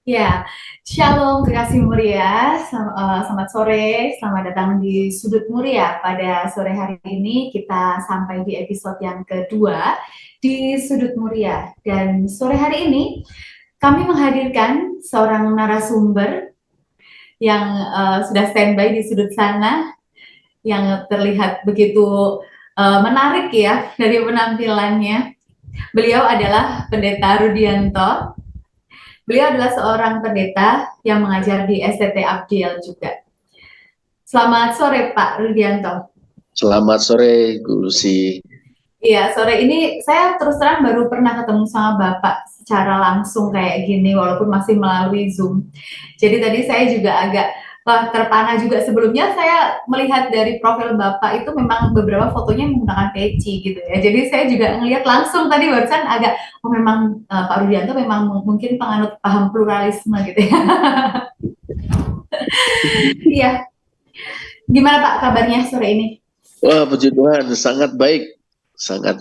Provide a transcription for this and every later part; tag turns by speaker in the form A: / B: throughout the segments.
A: Ya, Shalom kekasih mulia, selamat sore, selamat datang di Sudut Mulia. Pada sore hari ini kita sampai di episode yang kedua di Sudut Mulia. Dan sore hari ini kami menghadirkan seorang narasumber yang sudah standby di sudut sana, yang terlihat begitu menarik ya dari penampilannya. Beliau adalah Pendeta Rudianto. Beliau adalah seorang pendeta yang mengajar di STT Abdiel juga. Selamat sore Pak Rudianto.
B: Selamat sore, Bu Lucy.
A: Iya, sore ini saya terus terang baru pernah ketemu sama Bapak secara langsung kayak gini, walaupun masih melalui Zoom. Jadi tadi saya juga agak terpana juga. Sebelumnya saya melihat dari profil Bapak itu memang beberapa fotonya menggunakan peci gitu ya. Jadi saya juga ngelihat langsung tadi barusan agak, oh memang Pak Rudianto memang mungkin penganut paham pluralisme gitu ya. Iya, gimana Pak kabarnya sore ini?
B: Wah, puji Tuhan, sangat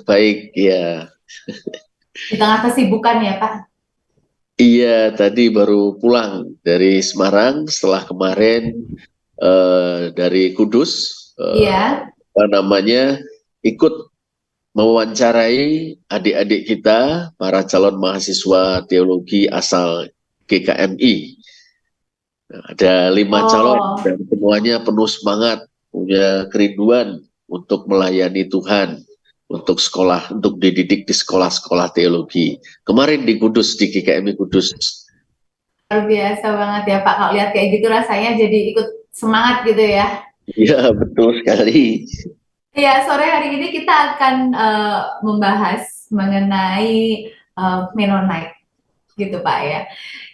B: baik ya.
A: Di tengah kesibukan ya Pak?
B: Iya, tadi baru pulang dari Semarang setelah kemarin dari Kudus,
A: Iya.
B: apa namanya, ikut mewawancarai adik-adik kita, para calon mahasiswa teologi asal GKMI. Nah, ada 5 calon
A: Oh,
B: dan semuanya penuh semangat, punya kerinduan untuk melayani Tuhan, untuk sekolah, untuk dididik di sekolah-sekolah teologi. Kemarin di Kudus, di GKMI Kudus.
A: luar biasa banget ya Pak. Kalau lihat kayak gitu rasanya jadi ikut semangat gitu ya.
B: Ya, betul sekali.
A: Ya, sore hari ini kita akan membahas mengenai Mennonite gitu Pak ya.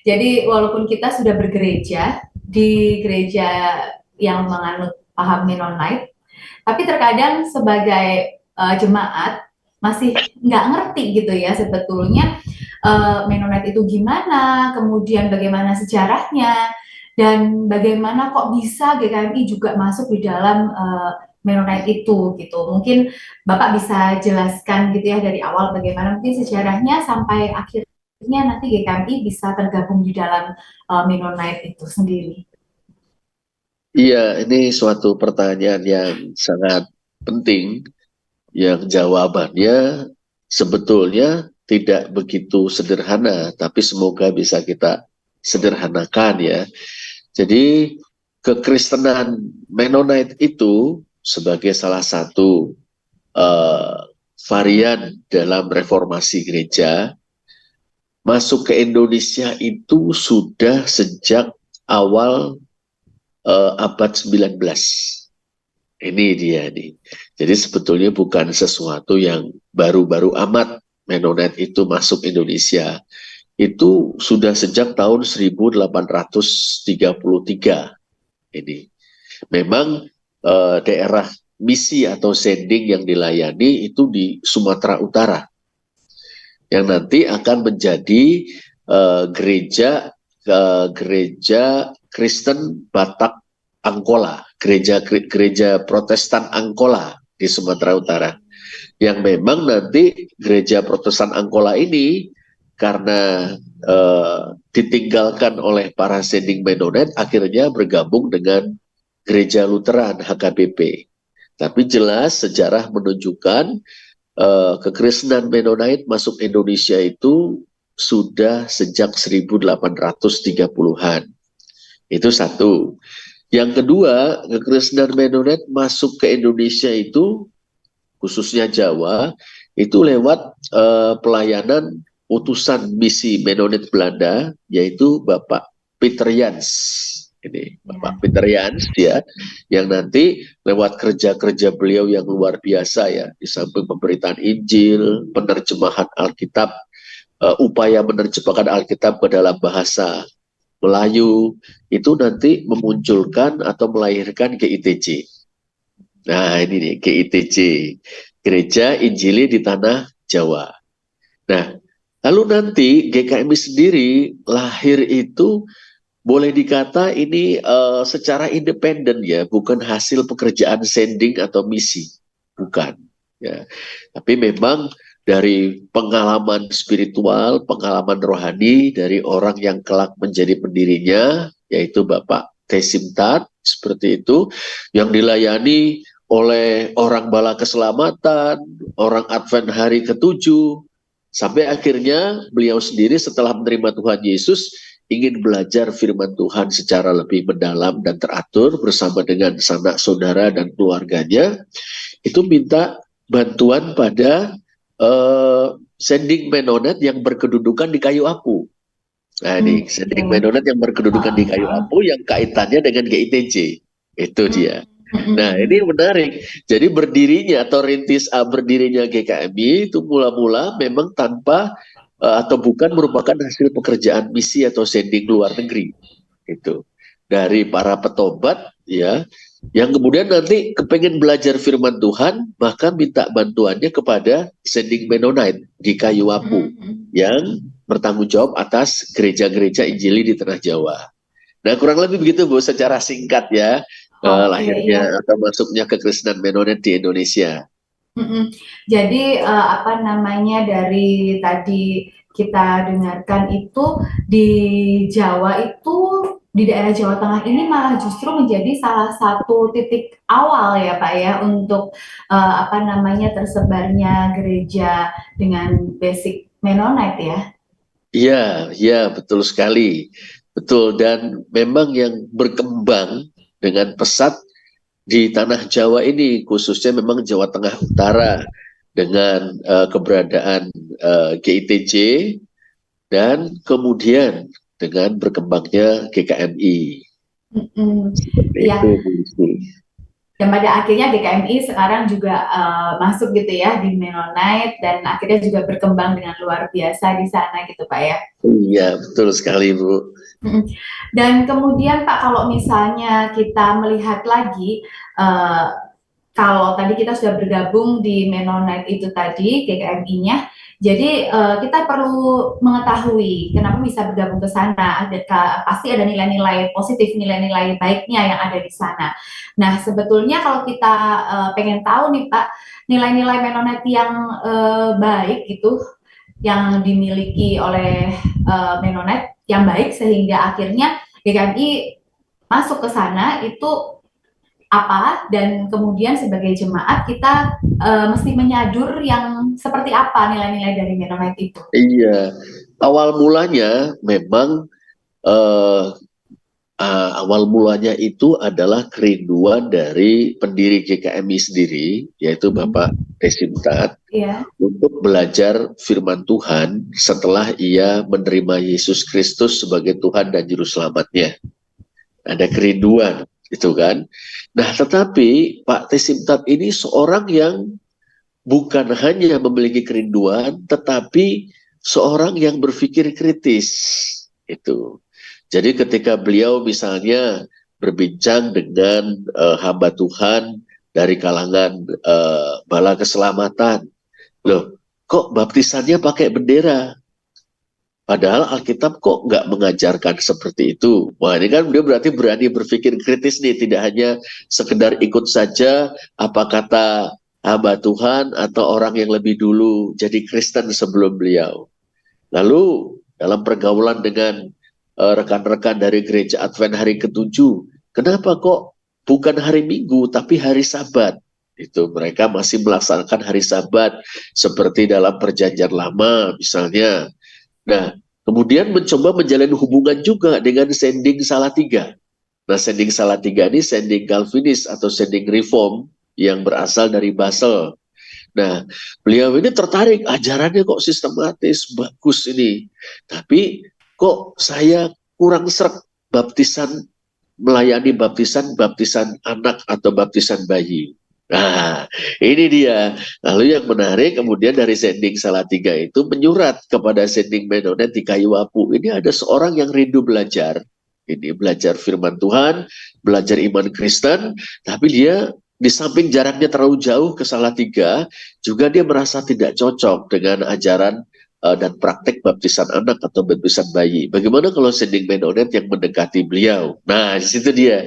A: Jadi walaupun kita sudah bergereja di gereja yang menganut paham Mennonite, tapi terkadang sebagai jemaat masih nggak ngerti gitu ya sebetulnya Mennonite itu gimana, kemudian bagaimana sejarahnya, dan bagaimana kok bisa GKMI juga masuk di dalam Mennonite itu gitu. Mungkin Bapak bisa jelaskan gitu ya dari awal bagaimana mungkin sejarahnya sampai akhirnya nanti GKMI bisa tergabung di dalam Mennonite itu sendiri.
B: Iya, ini suatu pertanyaan yang sangat penting, yang jawabannya sebetulnya tidak begitu sederhana, tapi semoga bisa kita sederhanakan ya. Jadi kekristenan Mennonite itu sebagai salah satu uh, varian dalam reformasi gereja masuk ke Indonesia itu sudah sejak awal abad 19. Ini dia nih. Jadi sebetulnya bukan sesuatu yang baru-baru amat Mennonite itu masuk Indonesia. Itu sudah sejak tahun 1833 ini. Memang daerah misi atau sending yang dilayani itu di Sumatera Utara, yang nanti akan menjadi gereja Kristen Batak Angkola, gereja Protestan Angkola di Sumatera Utara. Yang memang nanti gereja Protestan Angkola ini karena ditinggalkan oleh para sending Mennonite akhirnya bergabung dengan gereja Lutheran HKBP. Tapi jelas sejarah menunjukkan kekristenan Mennonite masuk Indonesia itu sudah sejak 1830-an. Itu satu. Yang kedua, kekristenan Mennonite masuk ke Indonesia itu, khususnya Jawa, itu lewat pelayanan utusan misi Mennonite Belanda, yaitu Bapak Peter Jans. Ini Bapak Peter Jans ya, yang nanti lewat kerja-kerja beliau yang luar biasa ya, di samping pemberitaan Injil, penerjemahan Alkitab, upaya menerjemahkan Alkitab ke dalam bahasa Melayu, itu nanti memunculkan atau melahirkan GITJ. Nah ini nih GITJ, Gereja Injili di Tanah Jawa. Nah, lalu nanti GKMI sendiri lahir itu boleh dikata ini secara independen ya, bukan hasil pekerjaan sending atau misi, bukan. Ya. Tapi memang dari pengalaman spiritual, pengalaman rohani dari orang yang kelak menjadi pendirinya, yaitu Bapak Tesimtat, seperti itu, yang dilayani oleh orang bala keselamatan, orang Advent hari ke-7, sampai akhirnya beliau sendiri setelah menerima Tuhan Yesus ingin belajar firman Tuhan secara lebih mendalam dan teratur bersama dengan sanak saudara dan keluarganya, itu minta bantuan pada sending Mennonite yang berkedudukan di kayu apu. Nah ini sending Mennonite yang berkedudukan di kayu apu yang kaitannya dengan GITJ, itu dia. Nah ini menarik. Jadi berdirinya atau berdirinya GKMI itu mula-mula memang tanpa atau bukan merupakan hasil pekerjaan misi atau sending luar negeri, itu dari para petobat ya, yang kemudian nanti kepengen belajar firman Tuhan, maka minta bantuannya kepada sending Mennonite di kayu apu yang bertanggung jawab atas gereja-gereja Injili di Tanah Jawa. Nah kurang lebih begitu Bu, secara singkat ya, lahirnya atau masuknya kekristenan Mennonite di Indonesia.
A: Jadi apa namanya, dari tadi kita dengarkan itu di Jawa itu, di daerah Jawa Tengah ini malah justru menjadi salah satu titik awal ya Pak ya untuk apa namanya, tersebarnya gereja dengan basic Mennonite ya.
B: Iya, iya betul sekali. Betul, dan memang yang berkembang dengan pesat di tanah Jawa ini, khususnya memang Jawa Tengah Utara, dengan keberadaan GITJ dan kemudian dengan berkembangnya GKMI.
A: Iya. Dan pada akhirnya GKMI sekarang juga masuk gitu ya di Mennonite, dan akhirnya juga berkembang dengan luar biasa di sana gitu Pak ya.
B: Iya betul sekali Bu.
A: Dan kemudian Pak, kalau misalnya kita melihat lagi, kalau tadi kita sudah bergabung di Mennonite itu tadi, GKMI-nya, jadi kita perlu mengetahui kenapa bisa bergabung ke sana. Pasti ada nilai-nilai positif, nilai-nilai baiknya yang ada di sana. Nah, sebetulnya kalau kita pengen tahu nih Pak, nilai-nilai Mennonite yang baik itu, yang dimiliki oleh Mennonite yang baik sehingga akhirnya GKMI masuk ke sana, itu apa, dan kemudian sebagai jemaat kita mesti menyadur yang seperti apa nilai-nilai dari Mennonite itu?
B: Iya, awal mulanya memang awal mulanya itu adalah kerinduan dari pendiri GKMI sendiri, yaitu Bapak Tesimtat, untuk belajar firman Tuhan setelah ia menerima Yesus Kristus sebagai Tuhan dan Juru Selamatnya. Ada kerinduan, itu kan. Nah, tetapi Pak Tesimtat ini seorang yang bukan hanya memiliki kerinduan, tetapi seorang yang berpikir kritis, itu. Jadi ketika beliau misalnya berbincang dengan hamba Tuhan dari kalangan bala keselamatan, loh kok baptisannya pakai bendera? Padahal Alkitab kok nggak mengajarkan seperti itu. Wah ini kan dia berarti berani berpikir kritis nih, tidak hanya sekedar ikut saja apa kata hamba Tuhan atau orang yang lebih dulu jadi Kristen sebelum beliau. Lalu dalam pergaulan dengan rekan-rekan dari gereja Advent hari ke-7, kenapa kok bukan hari Minggu tapi hari Sabat? Itu mereka masih melaksanakan hari Sabat seperti dalam perjanjian lama misalnya. Nah, kemudian mencoba menjalin hubungan juga dengan sending Salatiga. Nah, sending Salatiga ini sending Calvinis atau sending Reform yang berasal dari Basel. Nah, beliau ini tertarik, ajarannya kok sistematis, bagus ini. Tapi kok saya kurang sreg baptisan, melayani baptisan anak atau baptisan bayi. Nah, ini dia. Lalu yang menarik kemudian dari sending Salatiga itu menyurat kepada sending Mennonite di kayu apu. Ini ada seorang yang rindu belajar. Ini belajar firman Tuhan, belajar iman Kristen, tapi dia di samping jaraknya terlalu jauh ke Salatiga, juga dia merasa tidak cocok dengan ajaran dan praktek baptisan anak atau baptisan bayi. Bagaimana kalau sending Mennonite yang mendekati beliau? Nah, di situ dia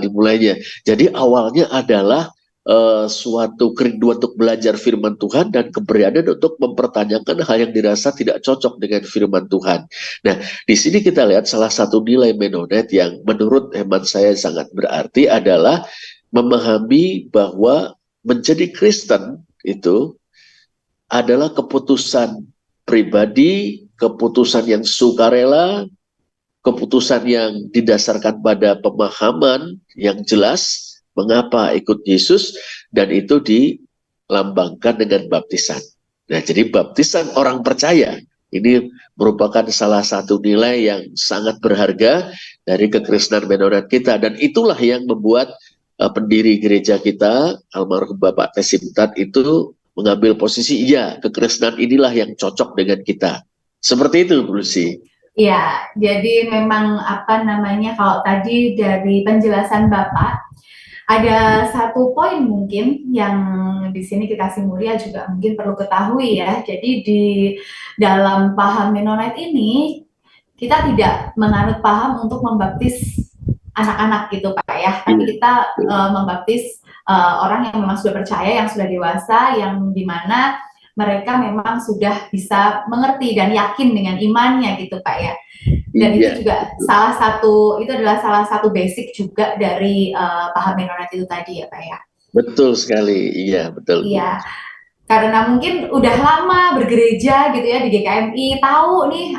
B: dimulainya. Jadi awalnya adalah suatu kerinduan untuk belajar firman Tuhan dan keberanian untuk mempertanyakan hal yang dirasa tidak cocok dengan firman Tuhan. Nah, di sini kita lihat salah satu nilai Mennonite yang menurut hemat saya sangat berarti adalah memahami bahwa menjadi Kristen itu adalah keputusan pribadi, keputusan yang sukarela, keputusan yang didasarkan pada pemahaman yang jelas mengapa ikut Yesus, dan itu dilambangkan dengan baptisan. Nah, jadi baptisan orang percaya ini merupakan salah satu nilai yang sangat berharga dari kekristenan Mennonite kita, dan itulah yang membuat pendiri gereja kita, almarhum Bapak Tesimtat, itu mengambil posisi, iya, kekristenan inilah yang cocok dengan kita. Seperti itu, Bu Lucy.
A: Ya, jadi memang apa namanya, kalau tadi dari penjelasan Bapak, ada satu poin mungkin yang di sini Kekasih Mulia juga mungkin perlu ketahui ya. Jadi di dalam paham Mennonite ini, kita tidak menganut paham untuk membaptis anak-anak gitu Pak ya, tapi kita membaptis orang yang memang sudah percaya, yang sudah dewasa, yang dimana mereka memang sudah bisa mengerti dan yakin dengan imannya gitu Pak ya. Dan itu juga adalah salah satu basic juga dari paham Mennonite itu tadi ya Pak ya.
B: Betul sekali, iya betul.
A: Iya, karena mungkin udah lama bergereja gitu ya di GKMI, tahu nih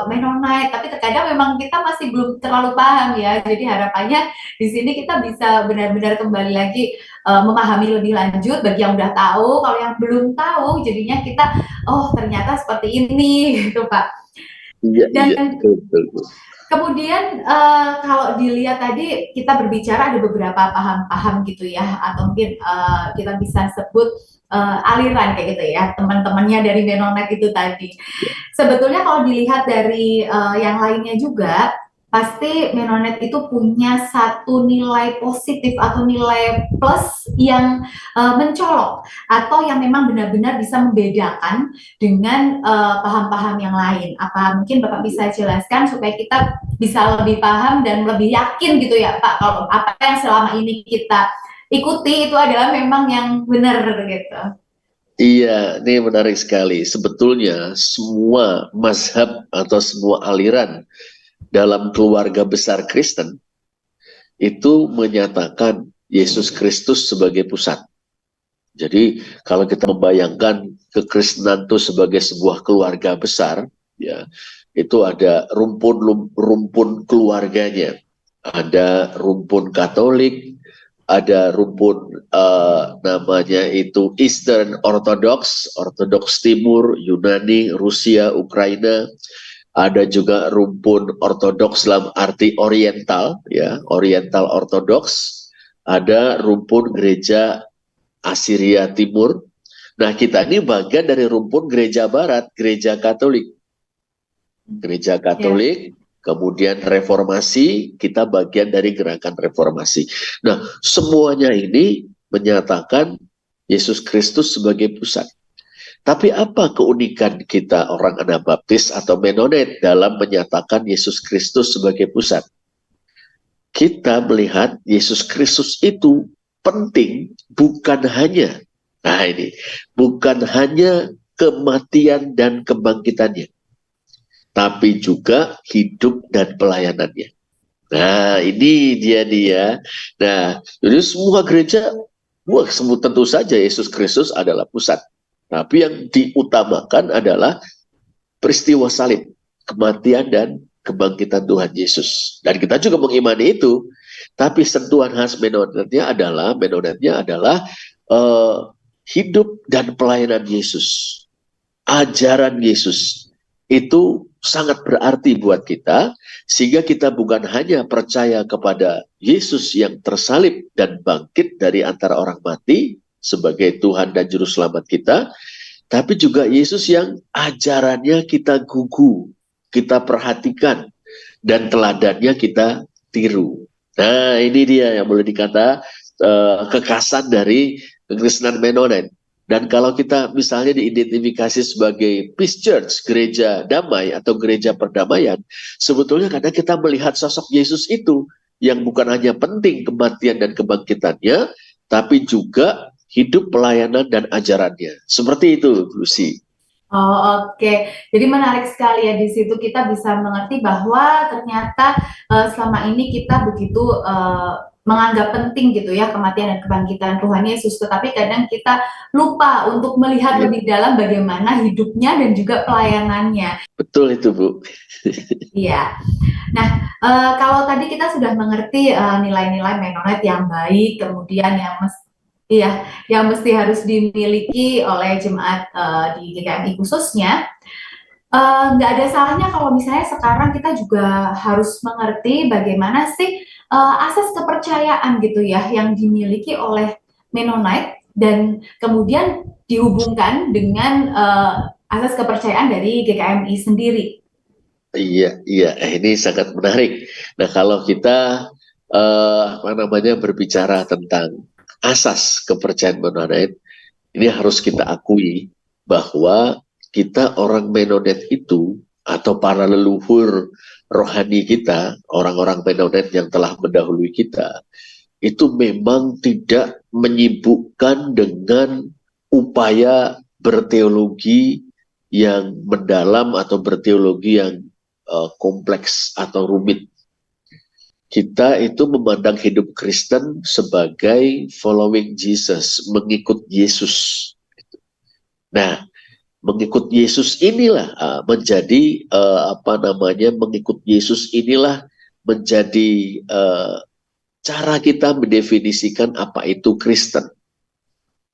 A: Mennonite, tapi terkadang memang kita masih belum terlalu paham ya. Jadi harapannya di sini kita bisa benar-benar kembali lagi memahami lebih lanjut bagi yang udah tahu. Kalau yang belum tahu, jadinya kita ternyata seperti ini gitu Pak. Dan
B: betul.
A: Kemudian kalau dilihat tadi kita berbicara ada beberapa paham-paham gitu ya, atau mungkin kita bisa sebut aliran kayak gitu ya, teman-temannya dari Mennonite itu tadi. Sebetulnya kalau dilihat dari yang lainnya juga, pasti Mennonite itu punya satu nilai positif atau nilai plus yang mencolok, atau yang memang benar-benar bisa membedakan dengan paham-paham yang lain. Apa mungkin Bapak bisa jelaskan supaya kita bisa lebih paham dan lebih yakin gitu ya Pak, kalau apa yang selama ini kita ikuti itu adalah memang yang benar gitu.
B: Iya, ini menarik sekali. Sebetulnya semua mazhab atau semua aliran dalam keluarga besar Kristen itu menyatakan Yesus Kristus sebagai pusat. Jadi kalau kita membayangkan kekristenan itu sebagai sebuah keluarga besar, ya, itu ada rumpun keluarganya. Ada rumpun Katolik, ada rumpun namanya itu Eastern Orthodox, Ortodoks Timur, Yunani, Rusia, Ukraina. Ada juga rumpun Ortodoks dalam arti Oriental, ya, Oriental Ortodoks. Ada rumpun gereja Assyria Timur. Nah, kita ini bagian dari rumpun gereja Barat, gereja Katolik. Gereja Katolik, kemudian reformasi, kita bagian dari gerakan reformasi. Nah, semuanya ini menyatakan Yesus Kristus sebagai pusat. Tapi apa keunikan kita orang Anabaptis atau Mennonite dalam menyatakan Yesus Kristus sebagai pusat? Kita melihat Yesus Kristus itu penting bukan hanya, bukan hanya kematian dan kebangkitannya, tapi juga hidup dan pelayanannya. Nah, ini dia. Nah, jadi semua gereja, tentu saja Yesus Kristus adalah pusat. Tapi yang diutamakan adalah peristiwa salib, kematian dan kebangkitan Tuhan Yesus. Dan kita juga mengimani itu. Tapi sentuhan khas Mennonite-nya adalah hidup dan pelayanan Yesus. Ajaran Yesus itu sangat berarti buat kita, sehingga kita bukan hanya percaya kepada Yesus yang tersalib dan bangkit dari antara orang mati sebagai Tuhan dan Juru Selamat kita, tapi juga Yesus yang ajarannya kita gugu, kita perhatikan, dan teladannya kita tiru. Nah, ini dia yang boleh dikata kekhasan dari kekristenan Mennonite. Dan kalau kita misalnya diidentifikasi sebagai Peace Church, gereja damai atau gereja perdamaian, sebetulnya karena kita melihat sosok Yesus itu yang bukan hanya penting kematian dan kebangkitannya, tapi juga hidup pelayanan dan ajarannya. Seperti itu, Lucy.
A: Oh, oke. Jadi menarik sekali ya, di situ kita bisa mengerti bahwa ternyata selama ini kita begitu menganggap penting gitu ya kematian dan kebangkitan Tuhan Yesus, tetapi kadang kita lupa untuk melihat
B: Iya,
A: lebih dalam bagaimana hidupnya dan juga pelayanannya.
B: betul itu, Bu.
A: Iya. Nah, kalau tadi kita sudah mengerti nilai-nilai Mennonite yang baik, kemudian iya, yang mesti harus dimiliki oleh jemaat di GKMI khususnya, nggak ada salahnya kalau misalnya sekarang kita juga harus mengerti bagaimana sih asas kepercayaan gitu ya yang dimiliki oleh Mennonite dan kemudian dihubungkan dengan asas kepercayaan dari GKMI sendiri.
B: Iya, iya. Ini sangat menarik. Nah, kalau kita berbicara tentang asas kepercayaan Mennonite, ini harus kita akui bahwa kita orang Mennonite itu atau para leluhur rohani kita, orang-orang Mennonite yang telah mendahului kita, itu memang tidak menyibukkan dengan upaya berteologi yang mendalam atau berteologi yang kompleks atau rumit. Kita itu memandang hidup Kristen sebagai following Jesus, mengikut Yesus. Nah, mengikut Yesus inilah mengikut Yesus inilah menjadi cara kita mendefinisikan apa itu Kristen.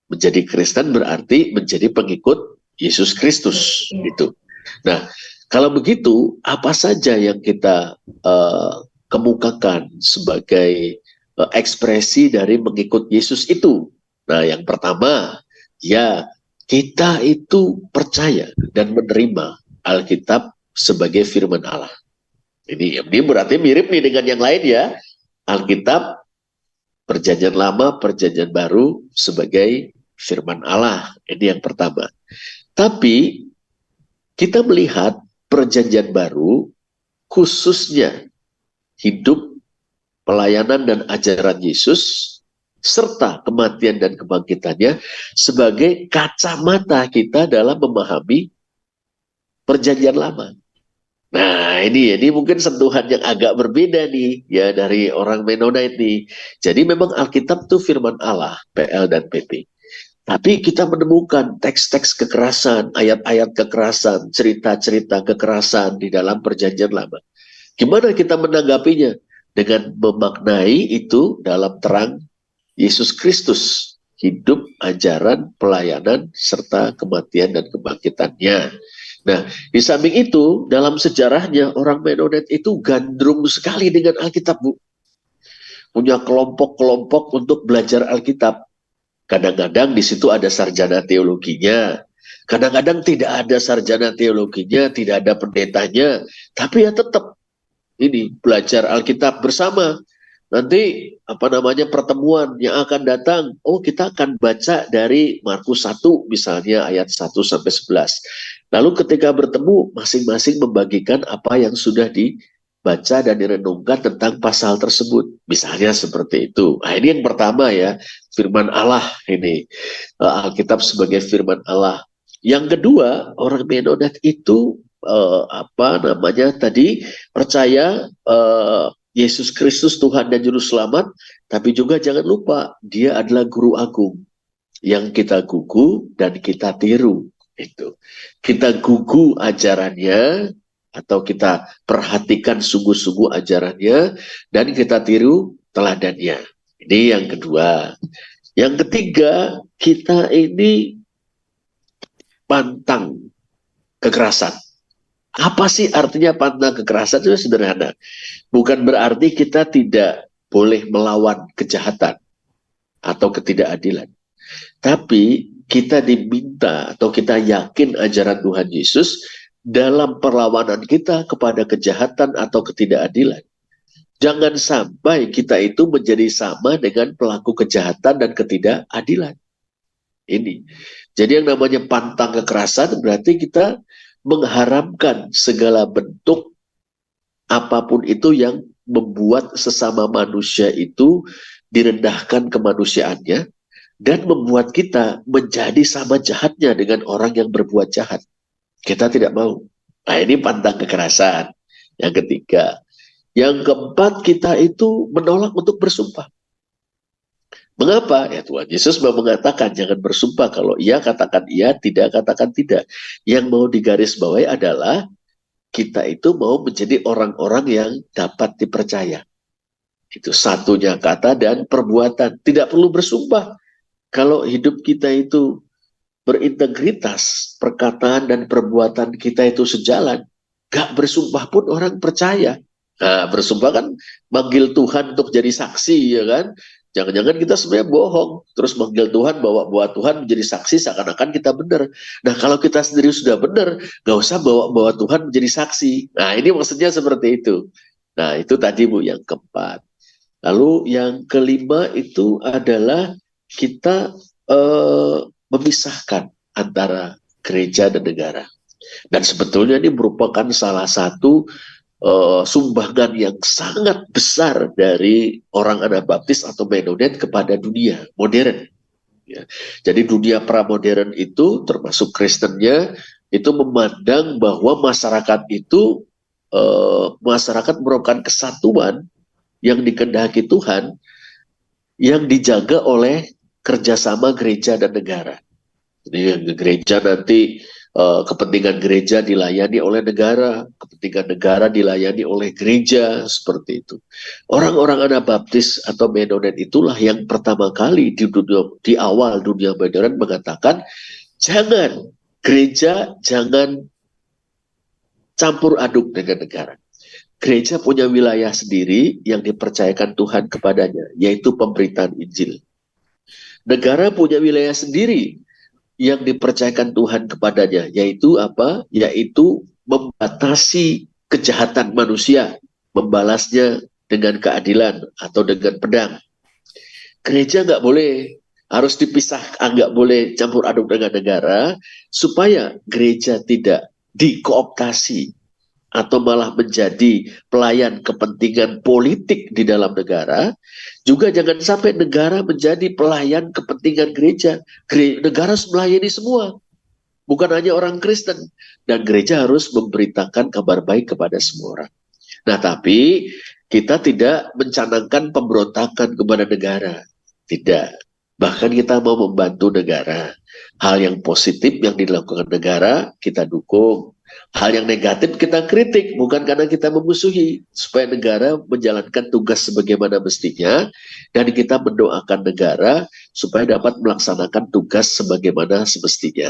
B: Menjadi Kristen berarti menjadi pengikut Yesus Kristus, gitu. Nah, kalau begitu, apa saja yang kita kemukakan sebagai ekspresi dari mengikut Yesus itu? Nah, yang pertama, ya kita itu percaya dan menerima Alkitab sebagai firman Allah. Ini berarti mirip nih dengan yang lain ya. Alkitab, Perjanjian Lama, Perjanjian Baru sebagai firman Allah. Ini yang pertama. Tapi kita melihat Perjanjian Baru khususnya hidup, pelayanan dan ajaran Yesus serta kematian dan kebangkitannya sebagai kacamata kita dalam memahami Perjanjian Lama. Nah, ini mungkin sentuhan yang agak berbeda nih ya dari orang Mennonite nih. Jadi memang Alkitab itu firman Allah, PL dan PP. Tapi kita menemukan teks-teks kekerasan, ayat-ayat kekerasan, cerita-cerita kekerasan di dalam Perjanjian Lama. Gimana kita menanggapinya? Dengan memaknai itu dalam terang Yesus Kristus, hidup, ajaran, pelayanan, serta kematian dan kebangkitannya. Nah, di samping itu, dalam sejarahnya, orang Mennonite itu gandrung sekali dengan Alkitab, Bu. Punya kelompok-kelompok untuk belajar Alkitab. Kadang-kadang di situ ada sarjana teologinya. Kadang-kadang tidak ada sarjana teologinya, tidak ada pendetanya. Tapi ya tetap ini belajar Alkitab bersama. Nanti pertemuan yang akan datang, kita akan baca dari Markus 1 misalnya ayat 1 sampai 11. Lalu ketika bertemu masing-masing membagikan apa yang sudah dibaca dan direnungkan tentang pasal tersebut. Misalnya seperti itu. Nah, ini yang pertama ya, firman Allah ini. Alkitab sebagai firman Allah. Yang kedua, orang Mennonite itu percaya Yesus Kristus Tuhan dan Juru Selamat, tapi juga jangan lupa dia adalah guru agung yang kita gugu dan kita tiru. Itu kita gugu ajarannya atau kita perhatikan sungguh-sungguh ajarannya dan kita tiru teladannya. Ini yang kedua. Yang ketiga, kita ini pantang kekerasan. Apa sih artinya pantang kekerasan? Itu sederhana. Bukan berarti kita tidak boleh melawan kejahatan atau ketidakadilan. Tapi kita diminta atau kita yakin ajaran Tuhan Yesus dalam perlawanan kita kepada kejahatan atau ketidakadilan. Jangan sampai kita itu menjadi sama dengan pelaku kejahatan dan ketidakadilan. Ini. Jadi yang namanya pantang kekerasan berarti kita mengharamkan segala bentuk apapun itu yang membuat sesama manusia itu direndahkan kemanusiaannya, dan membuat kita menjadi sama jahatnya dengan orang yang berbuat jahat. Kita tidak mau. Nah, ini pantang kekerasan. Yang ketiga. Yang keempat, kita itu menolak untuk bersumpah. Mengapa? Ya, Tuhan Yesus mau mengatakan jangan bersumpah, kalau iya katakan iya, tidak katakan tidak. Yang mau digarisbawahi adalah kita itu mau menjadi orang-orang yang dapat dipercaya. Itu satunya kata dan perbuatan. Tidak perlu bersumpah. Kalau hidup kita itu berintegritas, perkataan dan perbuatan kita itu sejalan, gak bersumpah pun orang percaya. Nah, bersumpah kan manggil Tuhan untuk jadi saksi, ya kan? Jangan-jangan kita sebenarnya bohong, terus manggil Tuhan, bawa Tuhan menjadi saksi seakan-akan kita benar. Nah, kalau kita sendiri sudah benar, gak usah bawa Tuhan menjadi saksi. Nah, ini maksudnya seperti itu. Nah, itu tadi Bu yang keempat. Lalu yang kelima itu adalah kita memisahkan antara gereja dan negara. Dan sebetulnya ini merupakan salah satu sumbangan yang sangat besar dari orang Anabaptis atau Mennonite kepada dunia modern. Ya. Jadi dunia pramodern itu termasuk Kristennya itu memandang bahwa masyarakat itu masyarakat merupakan kesatuan yang dikehendaki Tuhan yang dijaga oleh kerjasama gereja dan negara. Jadi gereja nanti kepentingan gereja dilayani oleh negara, kepentingan negara dilayani oleh gereja, seperti itu. Orang-orang Anabaptis atau Mennonite itulah yang pertama kali di awal dunia modern mengatakan jangan gereja jangan campur aduk dengan negara. Gereja punya wilayah sendiri yang dipercayakan Tuhan kepadanya, yaitu pemberitaan Injil. Negara punya wilayah sendiri yang dipercayakan Tuhan kepadanya, yaitu apa? Yaitu membatasi kejahatan manusia, membalasnya dengan keadilan atau dengan pedang. Gereja nggak boleh, harus dipisah, nggak boleh campur aduk dengan negara, supaya gereja tidak dikooptasi atau malah menjadi pelayan kepentingan politik di dalam negara. Juga jangan sampai negara menjadi pelayan kepentingan gereja. Negara harus melayani semua, bukan hanya orang Kristen. Dan gereja harus memberitakan kabar baik kepada semua orang. Nah, tapi kita tidak mencanangkan pemberontakan kepada negara. Tidak. Bahkan kita mau membantu negara. Hal yang positif yang dilakukan negara, kita dukung. Hal yang negatif kita kritik, bukan karena kita memusuhi, supaya negara menjalankan tugas sebagaimana mestinya, dan kita mendoakan negara supaya dapat melaksanakan tugas sebagaimana semestinya.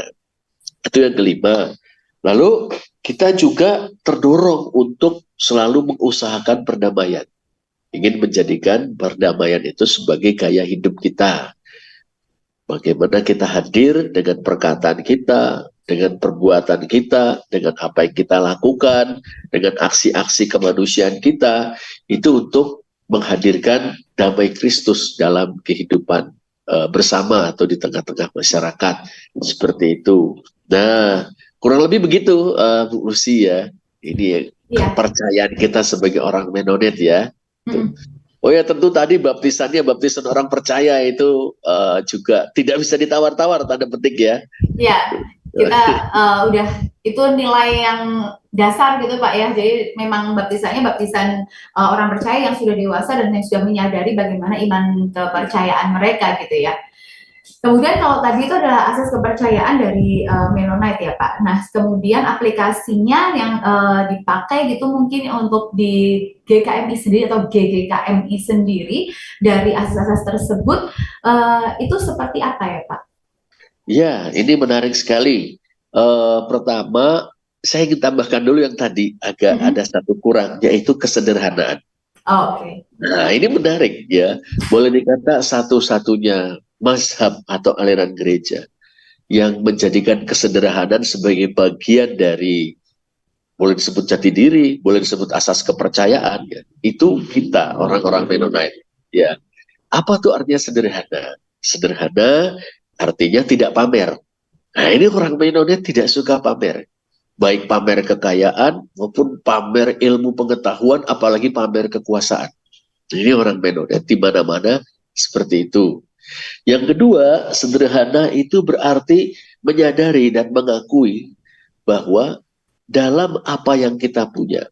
B: Itu yang kelima. Lalu kita juga terdorong untuk selalu mengusahakan perdamaian. Ingin menjadikan perdamaian itu sebagai gaya hidup kita. Bagaimana kita hadir dengan perkataan kita, dengan perbuatan kita, dengan apa yang kita lakukan, dengan aksi-aksi kemanusiaan kita, itu untuk menghadirkan damai Kristus dalam kehidupan bersama atau di tengah-tengah masyarakat, seperti itu. Nah, kurang lebih begitu Bu Lucy ya. Ini kepercayaan kita sebagai orang Mennonite ya. Oh ya, tentu tadi baptisan orang percaya itu juga tidak bisa ditawar-tawar, tanda petik ya.
A: Iya, kita udah itu nilai yang dasar gitu Pak ya. Jadi memang baptisannya baptisan orang percaya yang sudah dewasa dan yang sudah menyadari bagaimana iman kepercayaan mereka gitu ya. Kemudian kalau tadi itu adalah asas kepercayaan dari Mennonite ya Pak. Nah kemudian aplikasinya yang dipakai gitu mungkin untuk di GKMI sendiri atau GGKMI sendiri dari asas-asas tersebut itu seperti apa ya Pak?
B: Ya, ini menarik sekali. Pertama, saya ingin tambahkan dulu yang tadi agak ada satu kurang, yaitu kesederhanaan.
A: Oh, oke.
B: Nah, ini menarik ya. Boleh dikata satu-satunya mazhab atau aliran gereja yang menjadikan kesederhanaan sebagai bagian dari, boleh disebut jati diri, boleh disebut asas kepercayaan ya. Itu kita orang-orang Mennonite ya. Apa tuh artinya sederhana? Sederhana artinya tidak pamer. Nah, ini orang Mennonite tidak suka pamer. Baik pamer kekayaan maupun pamer ilmu pengetahuan, apalagi pamer kekuasaan. Ini orang Mennonite di mana-mana Seperti itu. Yang kedua, sederhana itu berarti menyadari dan mengakui bahwa dalam apa yang kita punya,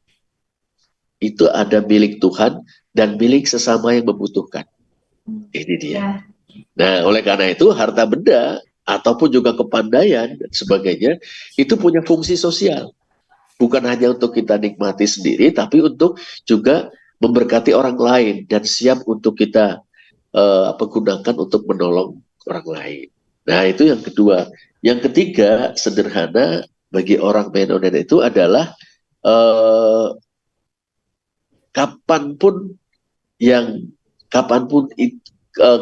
B: itu ada milik Tuhan dan milik sesama yang membutuhkan. Ini dia.
A: Ya.
B: Nah, oleh karena itu harta benda ataupun juga kepandaian dan sebagainya itu punya fungsi sosial. Bukan hanya untuk kita nikmati sendiri, tapi untuk juga memberkati orang lain dan siap untuk kita gunakan untuk menolong orang lain. Nah, itu yang kedua. Yang ketiga, sederhana bagi orang Mennonite itu adalah kapanpun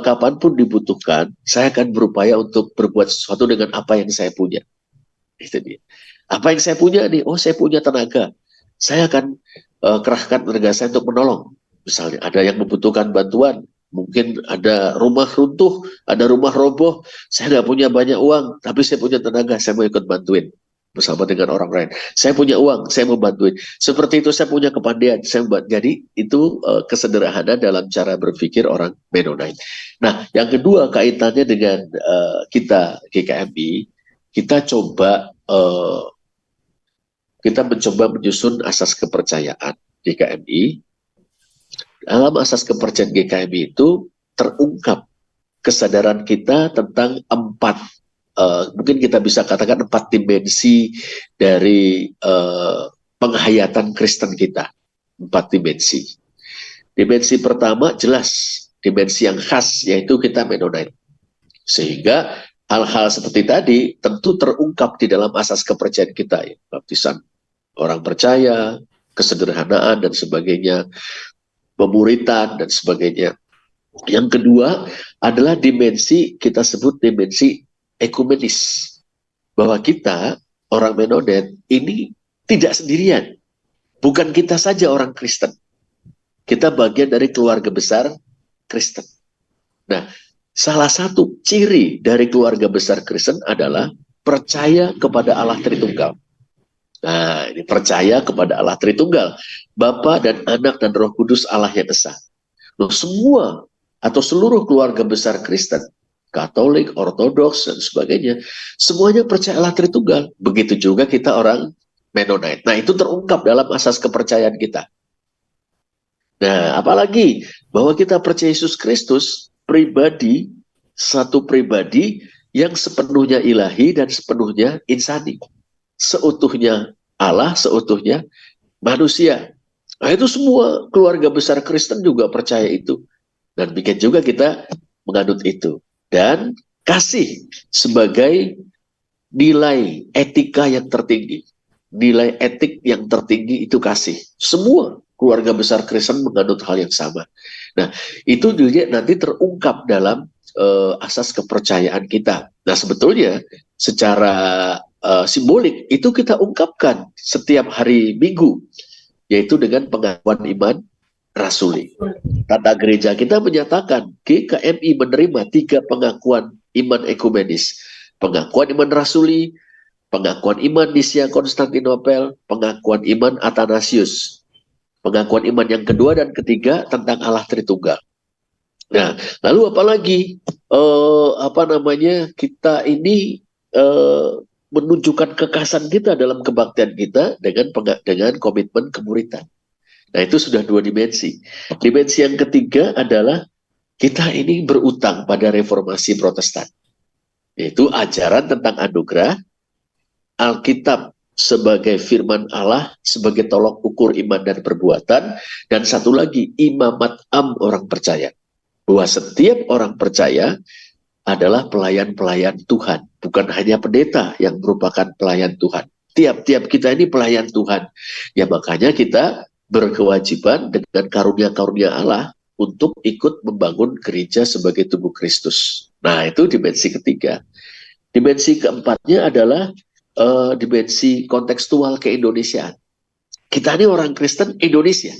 B: kapanpun dibutuhkan, saya akan berupaya untuk berbuat sesuatu dengan apa yang saya punya. Itu dia. Apa yang saya punya nih? Oh, saya punya tenaga. Saya akan kerahkan tenaga saya untuk menolong. Misalnya ada yang membutuhkan bantuan, mungkin ada rumah runtuh, ada rumah roboh. Saya nggak punya banyak uang, tapi saya punya tenaga, saya mau ikut bantuin bersama dengan orang lain. Saya punya uang, saya mau bantuin. Seperti itu, saya punya kepandaian, saya membantu. Jadi itu kesederhanaan dalam cara berpikir orang Mennonite. Nah, yang kedua kaitannya dengan kita GKMI, kita mencoba menyusun asas kepercayaan GKMI. Dalam asas kepercayaan GKMI itu terungkap kesadaran kita tentang mungkin kita bisa katakan 4 dimensi dari penghayatan Kristen kita. 4 dimensi. Dimensi pertama jelas, dimensi yang khas, yaitu kita Mennonite. Sehingga hal-hal seperti tadi tentu terungkap di dalam asas kepercayaan kita, ya. Baptisan orang percaya, kesederhanaan dan sebagainya, pemuritan dan sebagainya. Yang kedua adalah dimensi, kita sebut dimensi ekumenis, bahwa kita orang Mennonite ini tidak sendirian, bukan kita saja orang Kristen, kita bagian dari keluarga besar Kristen. Nah, salah satu ciri dari keluarga besar Kristen adalah percaya kepada Allah Tritunggal. Nah, ini percaya kepada Allah Tritunggal, Bapa dan Anak dan Roh Kudus Allah yang Esa. Nah, semua atau seluruh keluarga besar Kristen, Katolik, Ortodoks, dan sebagainya, semuanya percaya Allah Tritunggal. Begitu juga kita orang Mennonite. Nah, itu terungkap dalam asas kepercayaan kita. Nah, apalagi bahwa kita percaya Yesus Kristus, pribadi, satu pribadi yang sepenuhnya ilahi dan sepenuhnya insani. Seutuhnya Allah, seutuhnya manusia. Nah, itu semua keluarga besar Kristen juga percaya itu. Dan bikin juga kita menganut itu. Dan kasih sebagai nilai etika yang tertinggi. Nilai etik yang tertinggi itu kasih. Semua keluarga besar Kristen menganut hal yang sama. Nah, itu juga nanti terungkap dalam asas kepercayaan kita. Nah, sebetulnya secara simbolik itu kita ungkapkan setiap hari Minggu, yaitu dengan pengakuan iman rasuli. Tata gereja kita menyatakan GKMI menerima 3 pengakuan iman ekumenis. Pengakuan iman rasuli, pengakuan iman Nicea Konstantinopel, pengakuan iman Athanasius. Pengakuan iman yang kedua dan ketiga tentang Allah Tritunggal. Nah, lalu apalagi kita ini menunjukkan kekhasan kita dalam kebaktian kita dengan komitmen kemuritan. Nah, itu sudah 2 dimensi. Dimensi yang ketiga adalah kita ini berutang pada reformasi Protestan, yaitu ajaran tentang anugerah, Alkitab sebagai firman Allah, sebagai tolok ukur iman dan perbuatan, dan satu lagi imamat orang percaya, bahwa setiap orang percaya adalah pelayan-pelayan Tuhan, bukan hanya pendeta yang merupakan pelayan Tuhan. Tiap-tiap kita ini pelayan Tuhan. Ya, makanya kita berkewajiban dengan karunia-karunia Allah untuk ikut membangun gereja sebagai tubuh Kristus. Nah, itu dimensi ketiga. Dimensi keempatnya adalah dimensi kontekstual keindonesiaan. Kita ini orang Kristen Indonesia.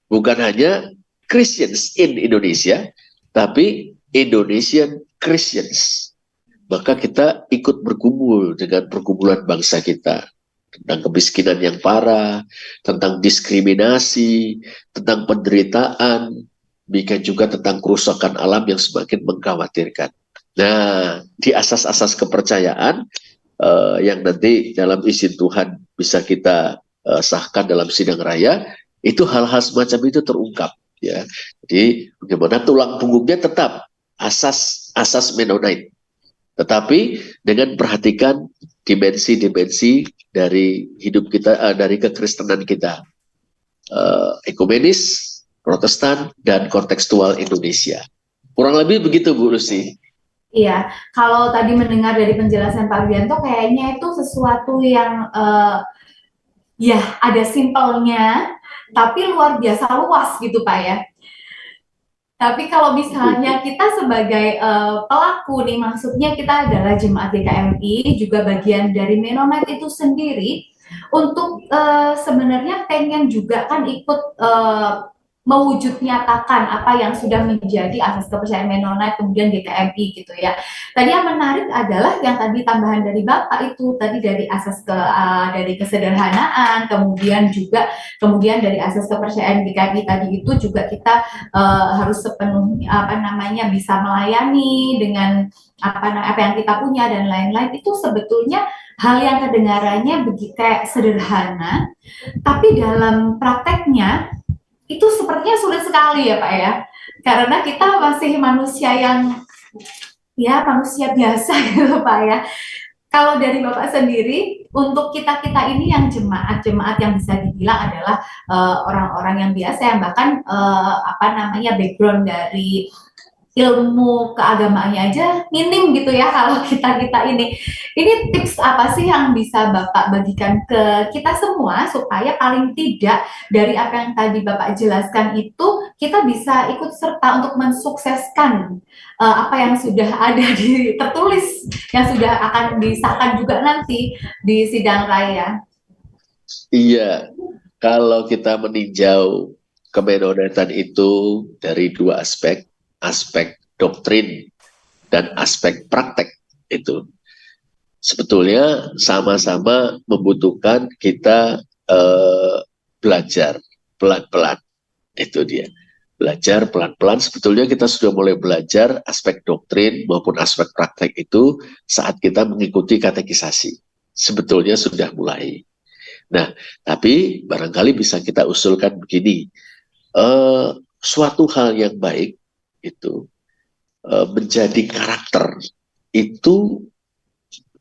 B: Bukan hanya Christians in Indonesia, tapi Indonesian Christians. Maka kita ikut bergumul dengan pergumulan bangsa kita. Tentang kemiskinan yang parah, tentang diskriminasi, tentang penderitaan, demikian juga tentang kerusakan alam yang semakin mengkhawatirkan. Nah, di asas-asas kepercayaan yang nanti dalam izin Tuhan bisa kita sahkan dalam sidang raya, itu hal-hal semacam itu terungkap. Ya, jadi bagaimana tulang punggungnya tetap asas Mennonite, tetapi dengan perhatikan dimensi-dimensi dari hidup kita, dari kekristenan kita, ekumenis, Protestan, dan kontekstual Indonesia. Kurang lebih begitu, Bu Lucy.
A: Iya, kalau tadi mendengar dari penjelasan Pak Wianto, kayaknya itu sesuatu yang ya ada simpelnya, tapi luar biasa luas gitu Pak ya. Tapi kalau misalnya kita sebagai pelaku nih, maksudnya kita adalah jemaat GKMI, juga bagian dari Mennonite itu sendiri, untuk sebenarnya pengen juga kan ikut mewujud nyatakan apa yang sudah menjadi asas kepercayaan Mennonite kemudian GKMI gitu ya. Tadi yang menarik adalah yang tadi tambahan dari Bapak itu tadi dari asas dari kesederhanaan, kemudian dari asas kepercayaan GKMI tadi itu juga kita harus sepenuhnya bisa melayani dengan apa yang kita punya dan lain-lain. Itu sebetulnya hal yang kedengarannya begitu kayak sederhana, tapi dalam prakteknya itu sepertinya sulit sekali ya Pak ya, karena kita masih manusia yang ya manusia biasa gitu Pak ya. Kalau dari Bapak sendiri, untuk kita-kita ini yang jemaat-jemaat yang bisa dibilang adalah orang-orang yang biasa yang bahkan background dari ilmu keagamaannya aja minim gitu ya kalau kita-kita ini. Ini tips apa sih yang bisa Bapak bagikan ke kita semua supaya paling tidak dari apa yang tadi Bapak jelaskan itu kita bisa ikut serta untuk mensukseskan apa yang sudah ada tertulis yang sudah akan disahkan juga nanti di sidang raya.
B: Iya, kalau kita meninjau kemenonitan itu dari dua aspek doktrin dan aspek praktek itu sebetulnya sama-sama membutuhkan kita belajar pelan-pelan. Itu dia, belajar pelan-pelan. Sebetulnya kita sudah mulai belajar aspek doktrin maupun aspek praktek itu saat kita mengikuti katekisasi. Sebetulnya sudah mulai. Nah, tapi barangkali bisa kita usulkan begini, suatu hal yang baik itu menjadi karakter itu,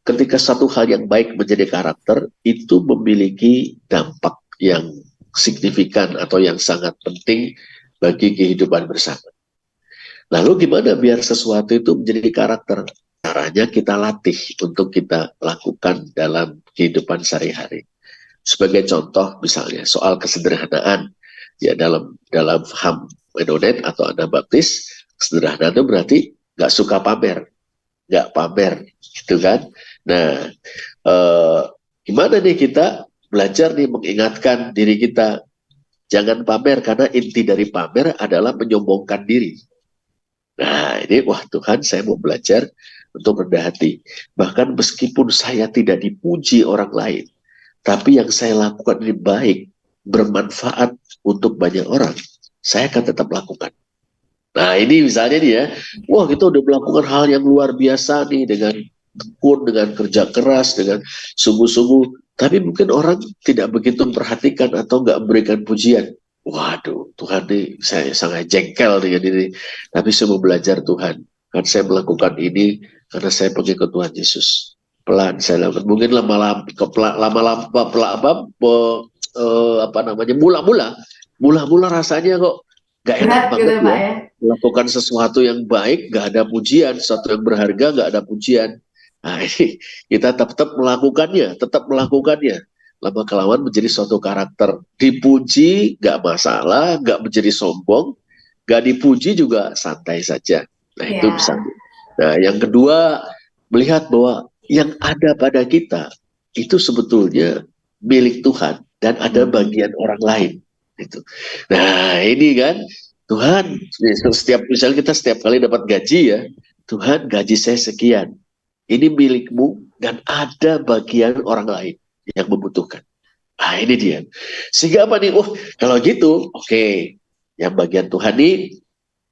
B: ketika satu hal yang baik menjadi karakter itu memiliki dampak yang signifikan atau yang sangat penting bagi kehidupan bersama. Lalu gimana biar sesuatu itu menjadi karakter? Caranya kita latih untuk kita lakukan dalam kehidupan sehari-hari. Sebagai contoh misalnya soal kesederhanaan, ya dalam HAM Mennonite atau Anabaptis, sederhana itu berarti nggak suka pamer, nggak pamer, gitu kan? Nah, gimana nih kita belajar nih mengingatkan diri kita jangan pamer, karena inti dari pamer adalah menyombongkan diri. Nah, ini wah Tuhan, saya mau belajar untuk rendah hati. Bahkan meskipun saya tidak dipuji orang lain, tapi yang saya lakukan ini baik, bermanfaat untuk banyak orang, saya akan tetap lakukan. Nah, ini misalnya nih ya, wah kita udah melakukan hal yang luar biasa nih dengan tekun, dengan kerja keras, dengan sungguh-sungguh, tapi mungkin orang tidak begitu memperhatikan atau nggak memberikan pujian. Waduh, Tuhan nih, saya sangat jengkel dengan ini. Tapi saya mau belajar Tuhan, kan saya melakukan ini karena saya pengikut Tuhan Yesus. Pelan saya lakukan, mungkin mula-mula rasanya kok gak enak banget
A: gitu, Pak, ya.
B: Melakukan sesuatu yang baik gak ada pujian, sesuatu yang berharga gak ada pujian. Nah, ini kita tetap melakukannya, lama kelamaan menjadi suatu karakter. Dipuji gak masalah, gak menjadi sombong, gak dipuji juga santai saja. Nah, itu bisa. Nah, yang kedua, melihat bahwa yang ada pada kita itu sebetulnya milik Tuhan dan ada bagian orang lain. Itu. Nah, ini kan Tuhan, misalnya kita setiap kali dapat gaji ya, Tuhan gaji saya sekian, ini milikmu dan ada bagian orang lain yang membutuhkan. Nah, ini dia. Sehingga apa nih? Kalau gitu, oke, yang bagian Tuhan ini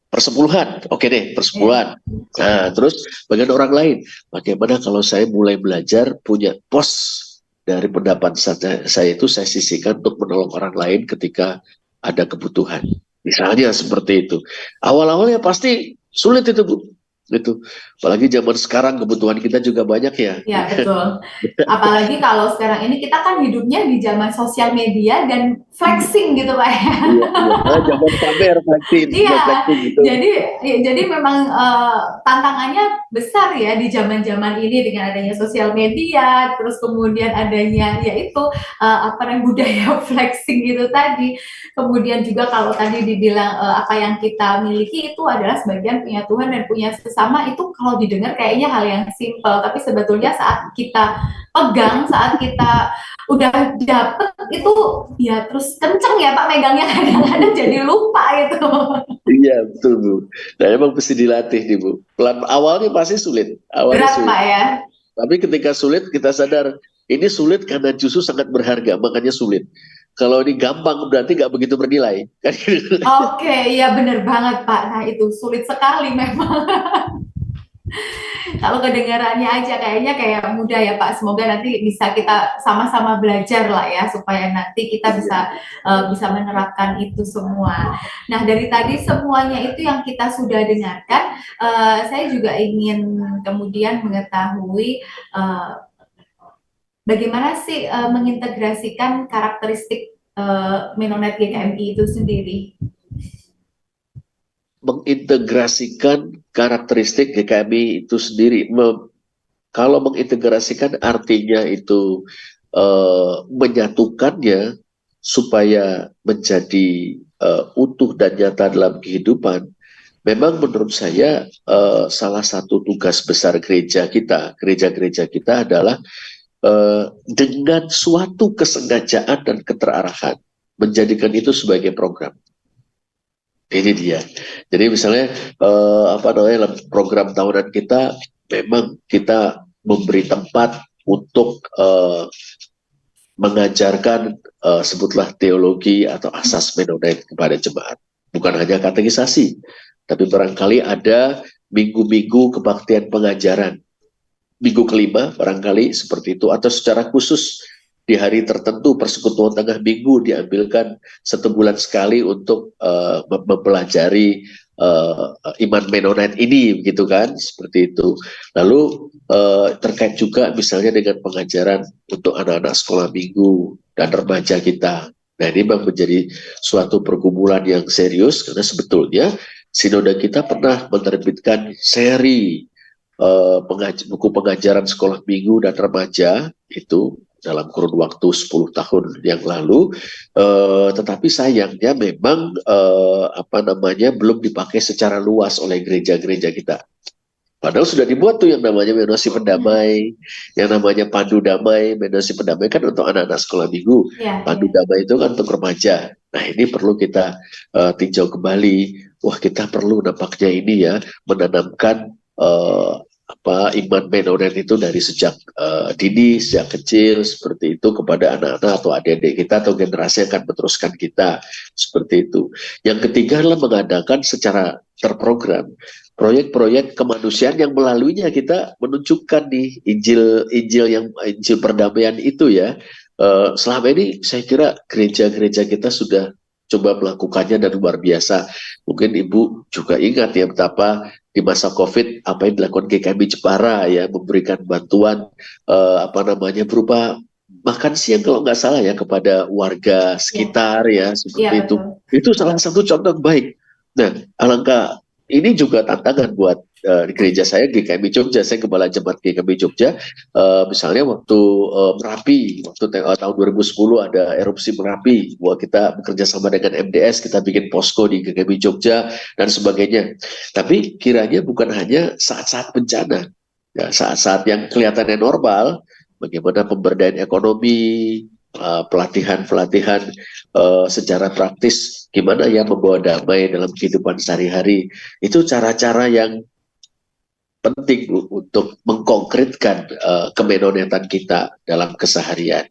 B: persepuluhan, oke deh, persepuluhan. Nah, terus bagian orang lain, bagaimana kalau saya mulai belajar punya pos dari pendapat saya itu saya sisihkan untuk menolong orang lain ketika ada kebutuhan. Misalnya seperti itu. Awal-awalnya pasti sulit itu, Bu. Itu. Apalagi zaman sekarang kebutuhan kita juga banyak ya.
A: Ya, betul. Apalagi kalau sekarang ini kita kan hidupnya di zaman sosial media dan flexing gitu Pak ya.
B: Iya, iya. Nah, zaman pamer flexing,
A: Iya,
B: flexing gitu.
A: jadi memang tantangannya besar ya di zaman-zaman ini dengan adanya sosial media, terus kemudian adanya yaitu apa yang budaya flexing itu tadi. Kemudian juga kalau tadi dibilang apa yang kita miliki itu adalah sebagian punya Tuhan dan punya sesama, itu kalau didengar kayaknya hal yang simpel, tapi sebetulnya saat kita pegang, saat kita udah dapet itu ya terus kenceng ya Pak megangnya, kadang-kadang jadi lupa itu.
B: Iya, betul, Bu. Nah, emang mesti dilatih nih, Bu. Pelan awalnya pasti sulit, awalnya
A: Berat
B: sulit.
A: Pak ya.
B: Tapi ketika sulit kita sadar ini sulit karena justru sangat berharga, makanya sulit. Kalau ini gampang berarti nggak begitu bernilai. Kan gitu.
A: Oke, iya bener banget Pak. Nah itu sulit sekali memang. Kalau kedengarannya aja kayaknya kayak mudah ya Pak. Semoga nanti bisa kita sama-sama belajar lah ya supaya nanti kita bisa menerapkan itu semua. Nah dari tadi semuanya itu yang kita sudah dengarkan, saya juga ingin kemudian mengetahui bagaimana sih mengintegrasikan karakteristik Menonet GKMI itu sendiri.
B: Mengintegrasikan karakteristik GKMI itu sendiri. Kalau mengintegrasikan artinya itu menyatukannya supaya menjadi utuh dan nyata dalam kehidupan. Memang menurut saya salah satu tugas besar gereja-gereja kita adalah dengan suatu kesengajaan dan keterarahan menjadikan itu sebagai program. Ini dia. Jadi misalnya apa namanya dalam program tahunan kita memang kita memberi tempat untuk mengajarkan sebutlah teologi atau asas Mennonite kepada jemaat. Bukan hanya katekisasi, tapi barangkali ada minggu-minggu kebaktian pengajaran. Minggu kelima barangkali seperti itu, atau secara khusus di hari tertentu persekutuan tengah minggu diambilkan 1 bulan sekali untuk mempelajari iman Mennonite ini, gitu kan, seperti itu. Lalu terkait juga misalnya dengan pengajaran untuk anak-anak sekolah minggu dan remaja kita. Nah ini memang menjadi suatu pergumulan yang serius karena sebetulnya sinode kita pernah menerbitkan seri buku pengajaran sekolah minggu dan remaja itu dalam kurun waktu 10 tahun yang lalu, tetapi sayangnya memang belum dipakai secara luas oleh gereja-gereja kita. Padahal sudah dibuat tuh yang namanya Meditasi Pendamai, yang namanya Pandu Damai. Meditasi Pendamai kan untuk anak-anak sekolah minggu, Pandu Damai itu kan untuk remaja. Nah ini perlu kita tinjau kembali. Wah kita perlu nampaknya ini ya menanamkan iman Mennonite itu dari sejak dini, sejak kecil seperti itu kepada anak-anak atau adik-adik kita atau generasi yang akan meneruskan kita seperti itu. Yang ketiga adalah mengadakan secara terprogram proyek-proyek kemanusiaan yang melaluinya kita menunjukkan nih Injil perdamaian itu ya. Selama ini saya kira gereja-gereja kita sudah coba melakukannya dan luar biasa. Mungkin Ibu juga ingat ya betapa di masa COVID apa yang dilakukan GKMI Jepara ya, memberikan bantuan berupa makan siang kalau nggak salah ya kepada warga sekitar ya seperti itu. Itu salah satu contoh baik. Nah, alangkah ini juga tantangan buat di gereja saya GKMI Jogja, saya kepala jemaat GKMI Jogja. Misalnya waktu Merapi, waktu tahun 2010 ada erupsi Merapi, bahwa kita bekerja sama dengan MDS, kita bikin posko di GKMI Jogja dan sebagainya. Tapi kiranya bukan hanya saat-saat bencana, ya, saat-saat yang kelihatannya normal, bagaimana pemberdayaan ekonomi, pelatihan-pelatihan secara praktis, gimana ya membawa damai dalam kehidupan sehari-hari. Itu cara-cara yang penting untuk mengkonkretkan kemenonetan kita dalam keseharian.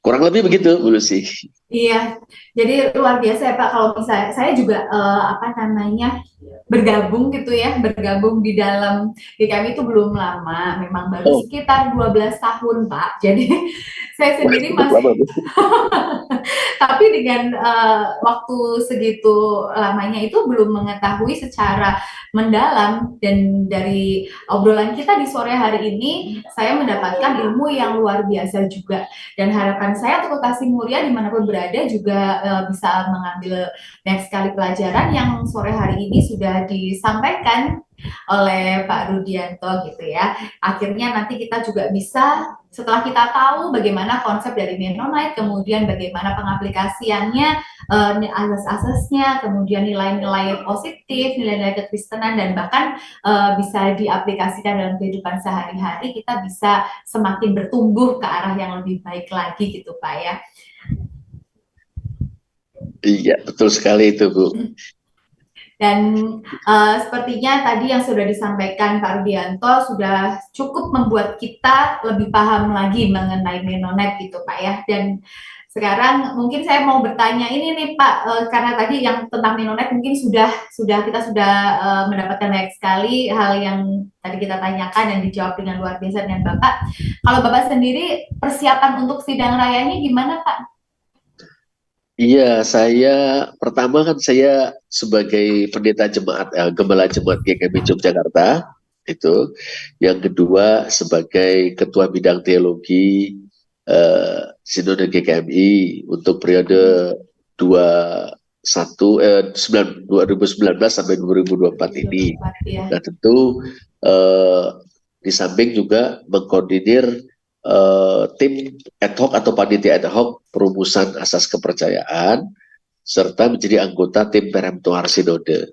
B: Kurang lebih begitu, Bu Lucy.
A: Iya, jadi luar biasa ya Pak. Kalau misalnya saya juga apa namanya bergabung gitu ya, bergabung di dalam GKMI itu belum lama, memang baru
B: Oh,
A: sekitar 12 tahun Pak. Jadi saya
B: wah,
A: sendiri
B: cukup
A: masih
B: lama, Bu.
A: tapi dengan waktu segitu lamanya itu belum mengetahui secara mendalam, dan dari obrolan kita di sore hari ini saya mendapatkan ilmu yang luar biasa juga, dan harapan saya untuk Kasih Mulia dimanapun berada juga bisa mengambil banyak sekali pelajaran yang sore hari ini sudah disampaikan oleh Pak Rudianto gitu ya. Akhirnya nanti kita juga bisa, setelah kita tahu bagaimana konsep dari Mennonite, kemudian bagaimana pengaplikasiannya, asas-asasnya, kemudian nilai-nilai positif, nilai-nilai kekristenan, dan bahkan bisa diaplikasikan dalam kehidupan sehari-hari, kita bisa semakin bertumbuh ke arah yang lebih baik lagi gitu Pak ya.
B: Iya, betul sekali itu, Bu.
A: Dan sepertinya tadi yang sudah disampaikan Pak Rudianto sudah cukup membuat kita lebih paham lagi mengenai Mennonite gitu Pak ya. Dan sekarang mungkin saya mau bertanya ini nih Pak, karena tadi yang tentang Mennonite mungkin kita sudah mendapatkan banyak sekali hal yang tadi kita tanyakan dan dijawab dengan luar biasa dengan Bapak. Kalau Bapak sendiri persiapan untuk sidang rayanya gimana Pak?
B: Iya, pertama kan saya sebagai pendeta jemaat, gembala jemaat GKMI Yogyakarta, itu. Yang kedua sebagai ketua bidang teologi Sinode GKMI untuk periode 2019 sampai 2024 ini.
A: Ya.
B: Nah, tentu eh, di samping juga mengkoordinir tim ad hoc atau panitia ad hoc perumusan asas kepercayaan serta menjadi anggota tim peremtuar sinode.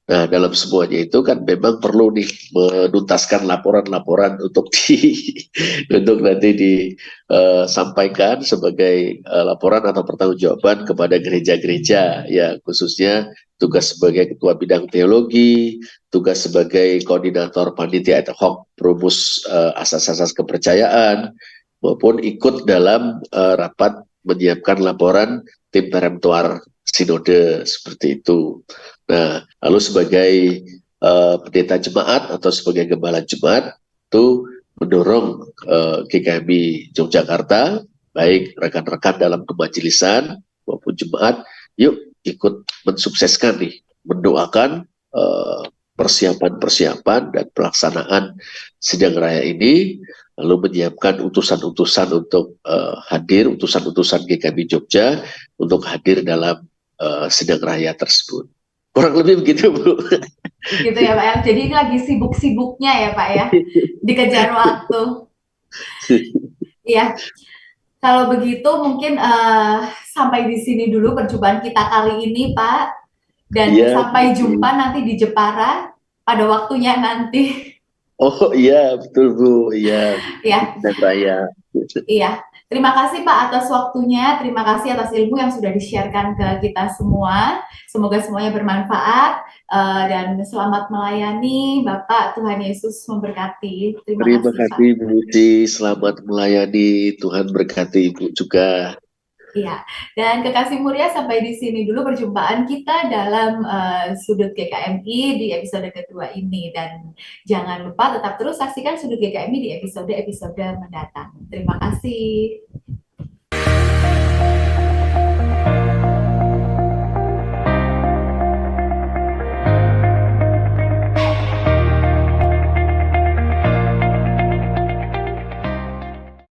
B: Nah, dalam semuanya itu kan memang perlu nih menuntaskan laporan-laporan untuk untuk nanti disampaikan sebagai laporan atau pertanggungjawaban kepada gereja-gereja, ya khususnya tugas sebagai ketua bidang teologi, tugas sebagai koordinator panitia ad hoc perumus asas-asas kepercayaan, maupun ikut dalam rapat menyiapkan laporan tim peremtuar sinode seperti itu. Nah, lalu sebagai pendeta jemaat atau sebagai gembala jemaat itu mendorong GKMI Yogyakarta, baik rekan-rekan dalam kemajelisan maupun jemaat, yuk ikut mensukseskan nih, mendoakan persiapan-persiapan dan pelaksanaan sidang raya ini, lalu menyiapkan utusan-utusan untuk hadir, utusan-utusan GKMI Jogja untuk hadir dalam sidang raya tersebut. Kurang lebih begitu, Bu.
A: Gitu ya Pak ya. Jadi ini lagi sibuk-sibuknya ya Pak ya. Dikejar waktu. Iya. Kalau begitu mungkin sampai di sini dulu perjumpaan kita kali ini Pak. Dan
B: Iya.
A: sampai jumpa nanti di Jepara pada waktunya nanti.
B: Oh iya, betul Bu. Iya,
A: Ya,
B: dan raya.
A: iya. Terima kasih Pak atas waktunya, terima kasih atas ilmu yang sudah di-sharekan ke kita semua. Semoga semuanya bermanfaat dan selamat melayani Bapak. Tuhan Yesus memberkati. Terima
B: Terima
A: kasih
B: kasih
A: Pak.
B: Bu Lucy, selamat melayani. Tuhan berkati Ibu juga.
A: Iya, dan kekasih mulia sampai di sini dulu perjumpaan kita dalam sudut GKMI di episode kedua ini, dan jangan lupa tetap terus saksikan sudut GKMI di episode-episode mendatang. Terima kasih.